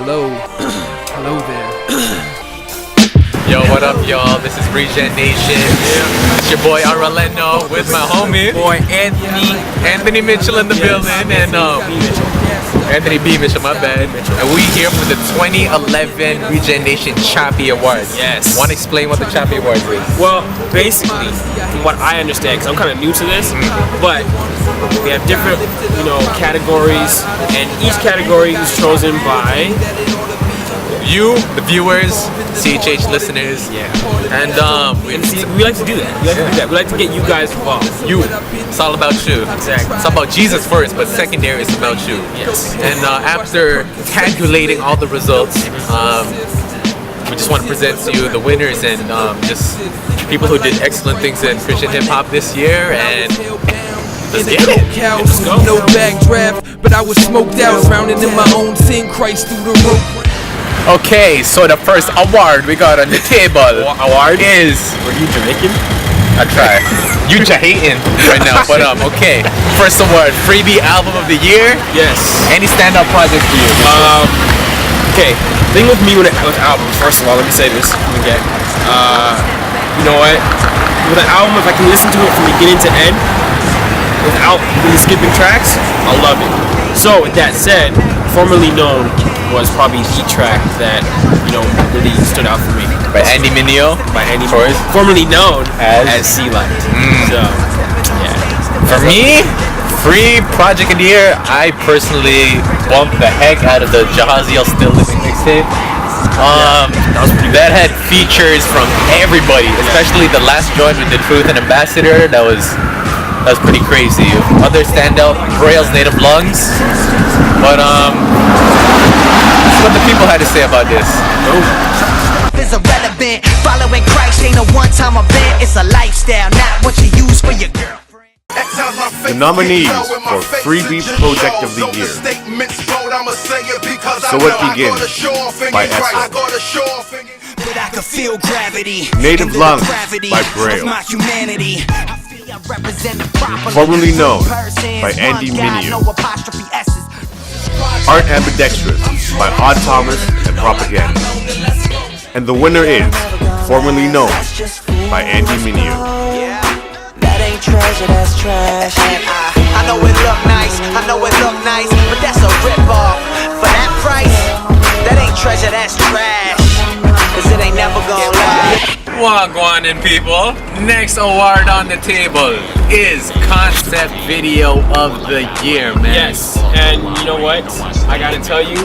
Hello. Hello there. Yo, what up, y'all? This is Regen Nation. It's your boy RLNO with my homie, Boy Anthony Mitchell in the building, and Anthony B. Mitchell, my bad. And we here for the 2011 Regen Nation Choppy Awards. Yes. Want to explain what the Choppy Awards is? Well, basically, from what I understand, because I'm kind of new to this, but we have different, categories, and each category is chosen by you, the viewers, CHH listeners, and we like to do that. We like to get you guys involved. It's all about you. Exactly. It's all about Jesus first, but secondary is about you. Yes. And after tabulating all the results, we just want to present to you the winners and just people who did excellent things in Christian hip hop this year. And let's get it. Let's go. No backdraft, but I was smoked out, drowning in my own sin. Christ through the rope. Okay, so the first award we got on the table is... Were you Jamaican? I try. You hating right now, but okay. First award, Freebie Album of the Year. Yes. Any standout project for you? Okay, thing with me with albums, first of all, let me say this again. You know what? With an album, if I can listen to it from beginning to end, without really skipping tracks, I love it. So, with that said, Formerly Known was probably the track that, really stood out for me. By Andy Mineo? By Andy Mineo. Formerly known as Sea Light. So, yeah. For me, Free Project of the Year, I personally bumped the heck out of the Jahaziel Still Living mixtape. That had features from everybody, especially the last joint with The Truth and Ambassador. That was pretty crazy. Other standout, Braille's Native Lungs. But what the people had to say about this. Is irrelevant. Following Christ ain't a one-time event. It's a lifestyle, not what you use for your girlfriend. The nominees for Freebie Project of the Year. So It Begins by Essel. But I can feel gravity. Native Lungs by Braille. Formerly Known by Andy Mineo. Art Ambidextrous by Odd Thomas and Propaganda. And the winner is Formerly Known by Andy Mineo. That ain't treasure, that's trash. I know it look nice, but that's a rip-off. For that price, that ain't treasure, that's trash. Cause it ain't never gonna last. Wagwanin people. Next award on the table is Concept Video of the Year, man. Yes, and you know what? I gotta tell you,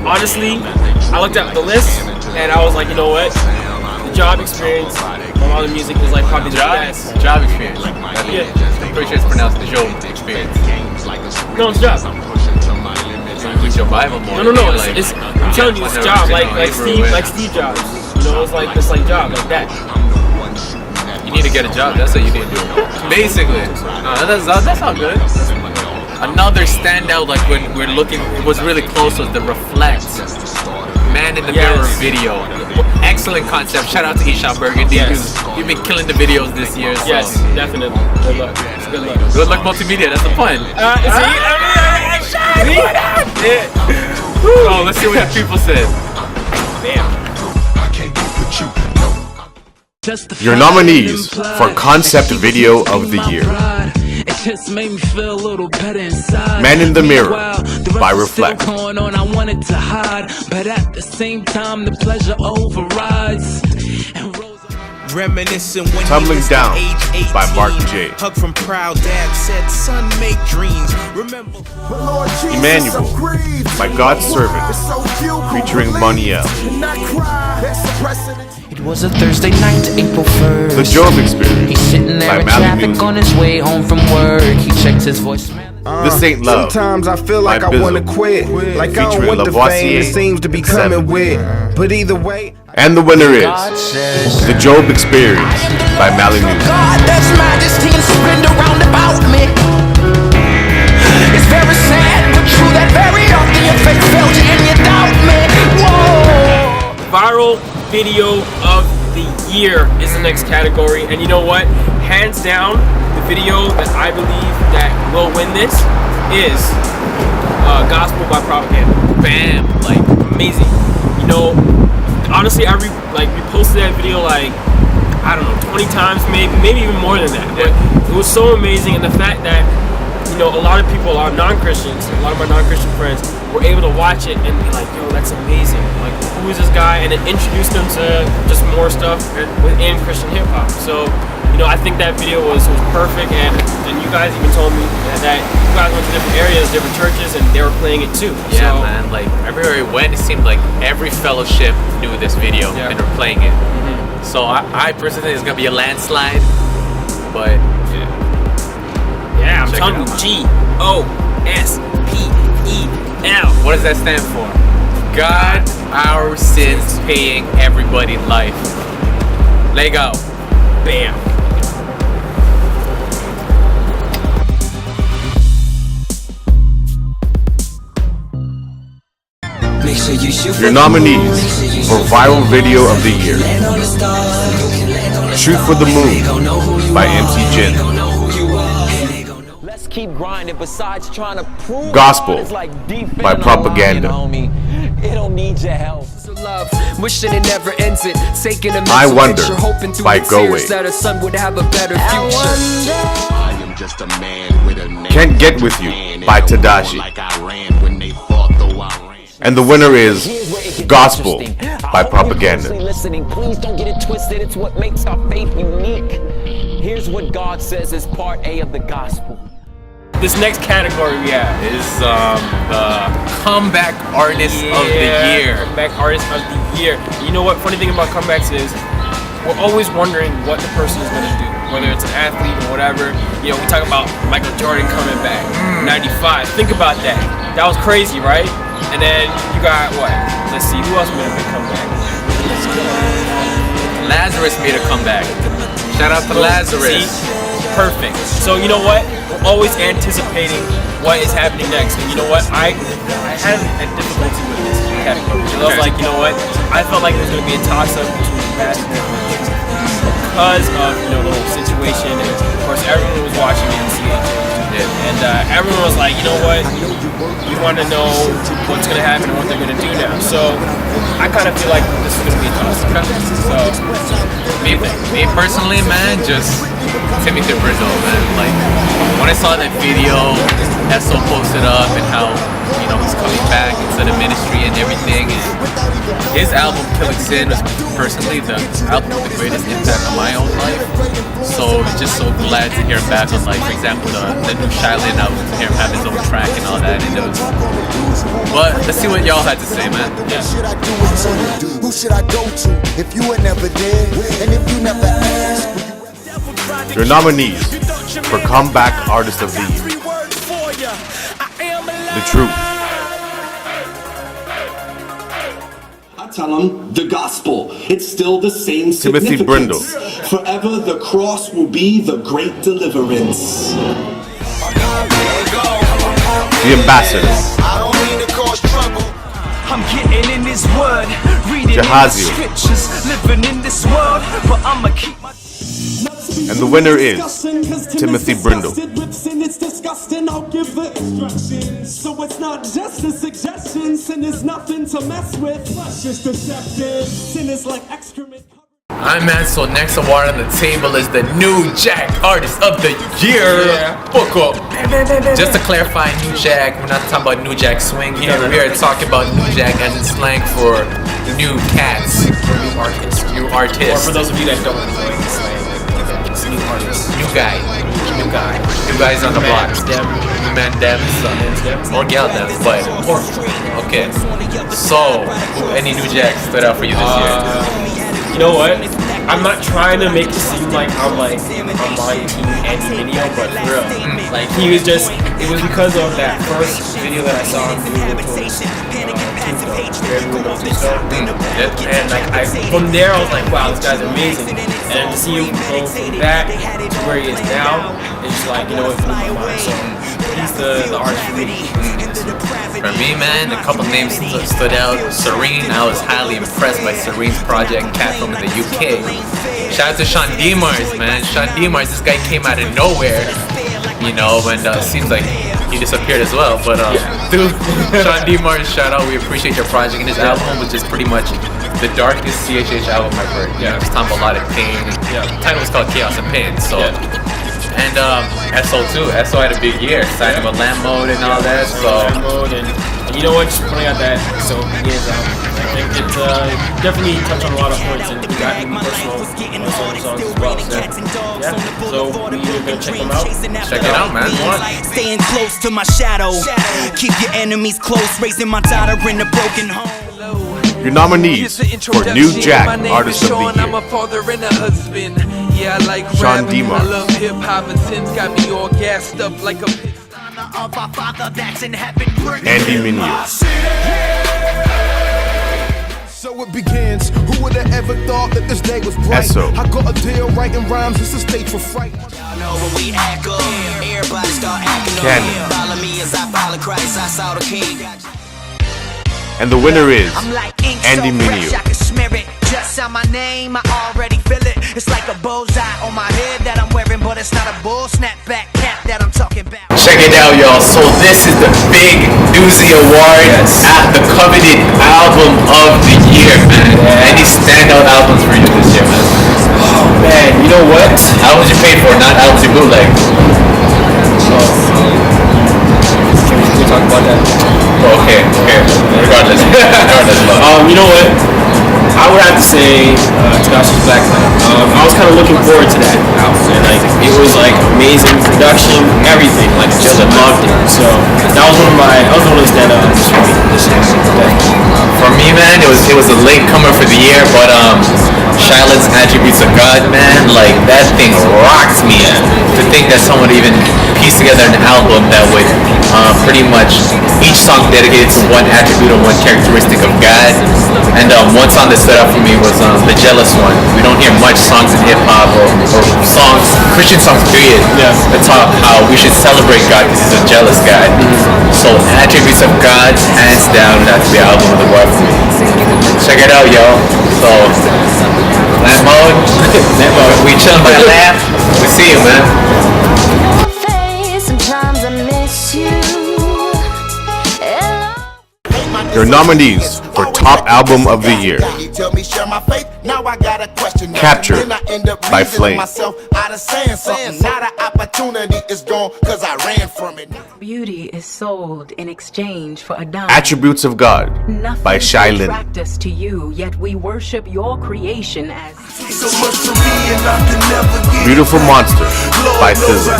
honestly, I looked at the list and I was like, you know what? The Job Experience from all the music is like probably the best. Job Experience. Yeah. I'm pretty sure it's pronounced the Job Experience. No, it's Job. With your Bible more. No. It's I'm telling you, it's Job. Like Steve Jobs. It's like Job, like that. You need to get a job. That's what you need to do. Basically. No, that's all good. Another standout, like when we're looking, it was really close, was the Reflect Man in the Mirror video. Excellent concept. Shout out to Ishan Burgundy. You've been killing the videos this year. So. Yes, definitely. Good luck. It's good luck. Good luck multimedia. That's the pun. Oh, let's see what the people said. Damn. Your nominees for Concept Video of the Year. Man in the Mirror by Reflect. Tumbling Down by Mark J. Emmanuel by God's Servant featuring Moniel. It was a Thursday night, April 1st. The Job Experience He's sitting there by in traffic on his way home from work. He checks his voicemail. This Ain't Love. Sometimes I feel like I wanna quit. Like I don't want the fame it seems to be coming with. But either way. And the winner is The Job Experience by Malibu. God, that's majesty and splendor round about me. It's very sad, but true that very often your faith failed you and you doubt me. Whoa. Viral Video of the Year is the next category, and you know what? Hands down, the video that I believe that will win this is Gospel by Propaganda. Bam! Like, Amazing. You know, honestly, I reposted that video like, I don't know, 20 times, maybe even more than that. But it was so amazing, and the fact that, you know, a lot of people, a lot of non-Christians, a lot of my non-Christian friends were able to watch it and be like, yo, that's amazing. Like, who is this guy? And it introduced them to just more stuff within Christian hip hop. So, you know, I think that video was perfect, and you guys even told me that you guys went to different areas, different churches, and they were playing it too. Yeah, so, man, like everywhere we went, it seemed like every fellowship knew this video and were playing it. So I personally think it's gonna be a landslide, but yeah, I'm telling you, GOSPEL. What does that stand for? God, our sins, paying everybody life. Lego. Bam. Your nominees for Viral Video of the Year: Shoot for the Moon by MC Jin, Let's keep grinding. Besides trying to prove Gospel by Propaganda, it don't need your help. Wishing it never ends it. Taking a I Wonder picture, hoping through by the Go tears Away. that a son would have a better future. I am just a man with a name. Can't Get With You by Tadashi, Like I ran when they thought though I ran. and the winner is Gospel by Propaganda. Listening, please don't get it twisted. It's what makes our faith unique. Here's what God says is part A of the gospel. This next category we have Is the comeback artist of the year. Comeback artist of the year. You know what? Funny thing about comebacks is we're always wondering what the person is gonna do, whether it's an athlete or whatever. You know, we talk about Michael Jordan coming back, 95. Think about that. That was crazy, right? And then you got what? Let's see, who else made a big comeback? Lazarus made a comeback. Shout out to Lazarus. See? Perfect. So you know what? We're always anticipating what is happening next. And you know what? I had a difficulty with this category. I was like, you know what? I felt like it was going to be a toss-up between basketball and music because of, you know, the whole situation. And of course, everyone was watching NCAA. And everyone was like, you know what? We want to know what's going to happen and what they're going to do now. So I kind of feel like this is going to be a toss-up. So Me personally, man, just Timothy Bridle, man. Like, when I saw that video, Esso posted up and how, you know, he's coming back into the ministry and everything. And his album, Killing Sin, was personally the album with the greatest impact on my own life. So, just so glad to hear him back on, like, for example, the new Shylin album, to hear him have his own track and all that. And it was, but let's see what y'all had to say, man. What should I do with you? Who should I go to if you were never there? And if you never asked? Your nominees for Comeback Artist of the Year: The Truth, I tell them the gospel. It's still the same Timothy Brindle, Forever the cross will be the great deliverance. The Ambassador, I don't mean to cause trouble. I'm getting in this word, reading Jahazio, scriptures, living in this world, but I'ma keep my. and the winner is Timothy Brindle. It's disgusting, I'll give the instructions. So it's not just a suggestion, sin is nothing to mess with. Flesh is deceptive, sin is like excrement. Alright, man, so next award on the table is the New Jack Artist of the Year. Book up. Just to clarify, New Jack, we're not talking about New Jack Swing here. We're here talking about New Jack as in slang for new cats. new artists. New artists. Or for those of you that don't know, it's like new artists. New guy. New guy. New guys on the block. Them. New man them. Or gal them. But, okay. So, any New Jacks stood out for you this year? You know what? I'm not trying to make it seem like I'm like on Team Andy video, but for real, like he was just. It was because of that first video that I saw him do with and like from there I was like, wow, this guy's amazing. And to see him go from that to where he is now, it's like, you know, it blew my mind. So he's the artist for me. For me, man, a couple names stood out. Serene, I was highly impressed by Serene's project, cat from the UK. Shout out to Sean Demars, man. Sean Demars, this guy came out of nowhere, you know, and it seems like he disappeared as well. But dude, Sean D. Martin, shout out. We appreciate your project. And his album was just pretty much the darkest CHH album I've heard. Yeah, just talking about a lot of pain. The title was called Chaos and Pain. So, and SO too. SO had a big year, signing with Lamb Mode and all that. So, and you know what? Just putting out that so years out. I think it definitely touched on a lot of points and we got even personal songs as well. So we're gonna check them out. Check it out, man. Staying close to my shadow. Keep your enemies close, raising my daughter in a broken home. Your nominees for New Jack Artist of the Year: I'm a father and a husband. Yeah, I like Sean D. I Martin, love hip hop and Tim's got me all gassed up like a Andy Mineo, So it begins. Who would have ever thought that this day was bright? SO, I got a deal writing rhymes, it's a stage for fright. Know when we act up, everybody start acting Cannon. up. Follow me as I follow Christ, I saw the King. and the winner is I'm like ink Andy so fresh, Mineo. I can smear it. Just on my name, I already feel it. It's like a bullseye on my head that I'm wearing, but it's not a bull snapback cap that I'm talking about. Check it out, y'all. So this is the big Doozy Award at the coveted album of the year, man. Any standout albums for you this year, man? Oh man, you know what? Albums you paid for, not albums you bootleg. Can we talk about that? Oh, okay. Regardless. You know what? I would have to say Takashi's Black Light. I was kind of looking forward to that album, and like it was like amazing production, everything. Like just loved it. So that was one of the standouts for me this year. For me, man, it was a late comer for the year, but Shiloh's Attributes of God, man, like that thing rocked me. To think that someone even pieced together an album that would pretty much each song dedicated to one attribute or one characteristic of God. And one song that stood out for me was the Jealous one. We don't hear much songs in hip hop or songs, Christian songs period, that talk how we should celebrate God because He's a jealous God. So Attributes of God, hands down, that's the album of the world for me. Check it out, y'all. So Lamb Mode, we chillin' by the lamp. We see you, man. Sometimes I miss you. Your nominees for Top Album of the Year: Captured by Flame, Beauty is sold in exchange for a dime. Attributes of God by Shailin, Practice to you, yet we worship your creation as Beautiful Monster by Thizzle,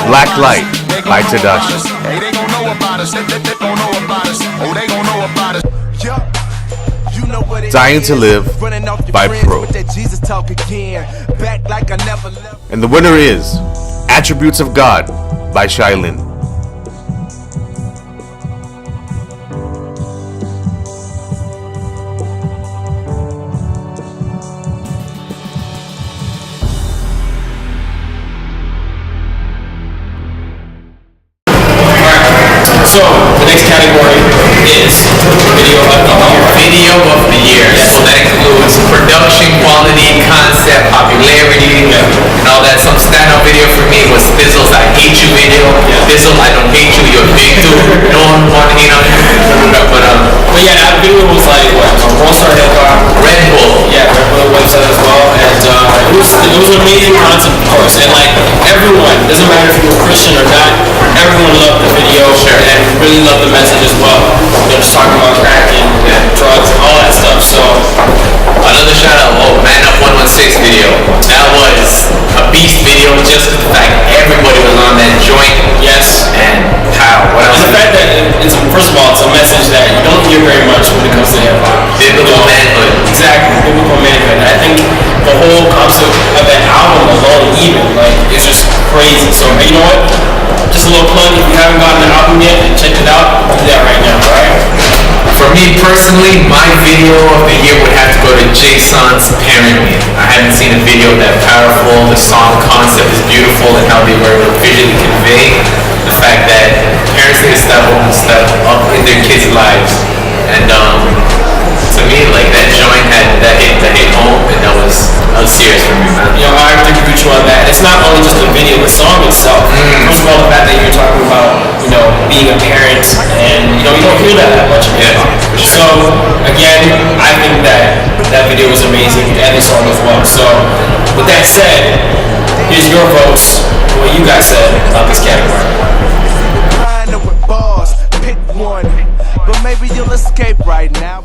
Black Light by Tadashi, Dying to Live by Pro. And the winner is Attributes of God by Shailin. So the next category is Video of the Year. So that includes production, quality, concept, popularity, and all that. Some standout video for me was Thizzle's I Hate You video. Thizzle, I don't hate you, you're a big dude. No one wanted to hate on you. But yeah, that video was like what? Rockstar Hip Hop, Red Bull. Yeah, Red Bull website as well, and it was amazing content, of course. And like everyone, doesn't matter if you're a Christian or not, everyone loved the video and really loved the message as well. They're just talking about crack and drugs and all that stuff. So another shout out, Man Up 116 video. That was a beast video just for the fact everybody was on that joint. Yes. And how? What else? And the fact that it's first of all, it's a message that you don't hear very much when it comes to hip hop. Biblical manhood. Exactly, biblical manhood. I think the whole concept of that album alone, even like, it's just crazy. So hey, you know what? Just a little plug. If you haven't gotten the album yet, check it out. Do that right now, alright? For me personally, my video of the year would have to go to Jason's Parent Me. I haven't seen a video that powerful. The song concept is beautiful and how they were able to visually convey the fact that parents need to step up in their kids' lives. And to me, like that joint had that hit home, and that was serious for me, man. You know, I have to the song itself. First of all, the fact that you're talking about, being a parent, and you don't hear that much. Yeah. So again, I think that video was amazing, and the song as well. So with that said, here's your votes. What you guys said about this category. Pick one, but maybe you'll escape right now.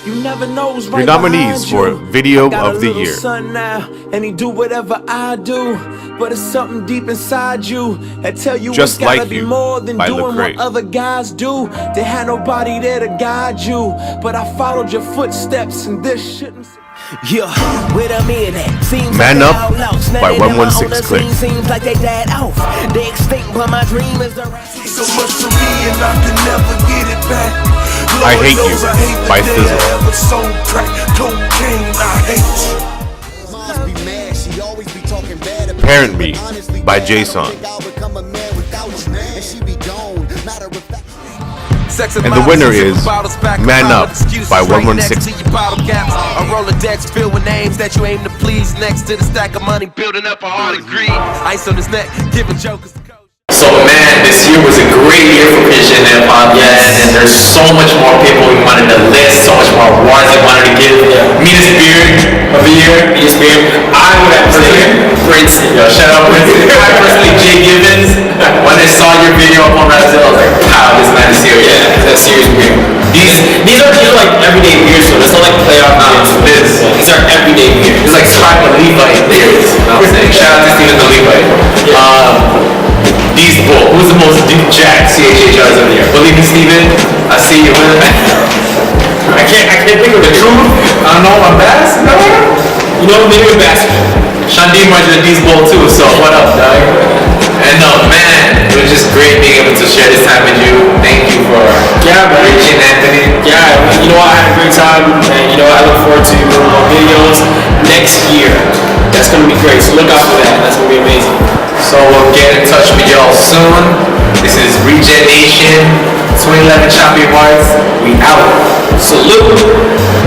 You never know who's Your right nominees for behind you. Video Got of a the little Year. son now, and he do whatever I do, but it's something deep inside you that tell you Just it's gotta Like be You more than by doing Lecrae. what other guys do. They had nobody there to guide you, but I followed your footsteps, and this shouldn't. Yeah, wait a minute. Seems Man like Up they all lost. by Now they 116 on the Click. scene, seems like they died off. They extinct, but my dream is the rest. So much for me, and I can never get it back. I Hate You by Thizzle. So crack, cocaine, I hate you. Moms be mad, she always be talking bad about Parent you, Me but honestly, by I Jason. think I'll become a man without you, and she be gone. Matter of fact. And the winner is Man Up by 116. A Rolodex filled with names that you aim to please. Next to the stack of money, building up a heart of greed. Ice on his neck, giving jokers. So man, this year was a great year for Christian hip hop. Yes, and there's so much more people we wanted to list, so much more awards we wanted to give. Meet a Spirit of the Year, Meet a Spirit. I would have personally, Prince, shout out Prince. I personally, Jay Gibbons. When I saw your video up on Brazil, I was like, wow, this man is serious. Yeah, that's serious beer. These are like everyday beers, so it's not like playoff beers. These are everyday beers. It's like Stripe and Levite beers. I'm saying, shout out to Steven the Levite. These Bull, who's the most jacked CHHRs of the year? Believe me, Steven, I see you. I can't think of the truth. I don't know my best. No. Maybe a best. Shandim runs the D's Bull too, so what up, dog? And man, it was just great being able to share this time with you. Thank you for reaching Anthony. Yeah, I had a great time, and I look forward to more videos next year. That's gonna be great. So look out for that. That's gonna be amazing. So we'll get in touch with y'all soon. This is Regen Nation, 2011 Choppy Awards. We out. Salute.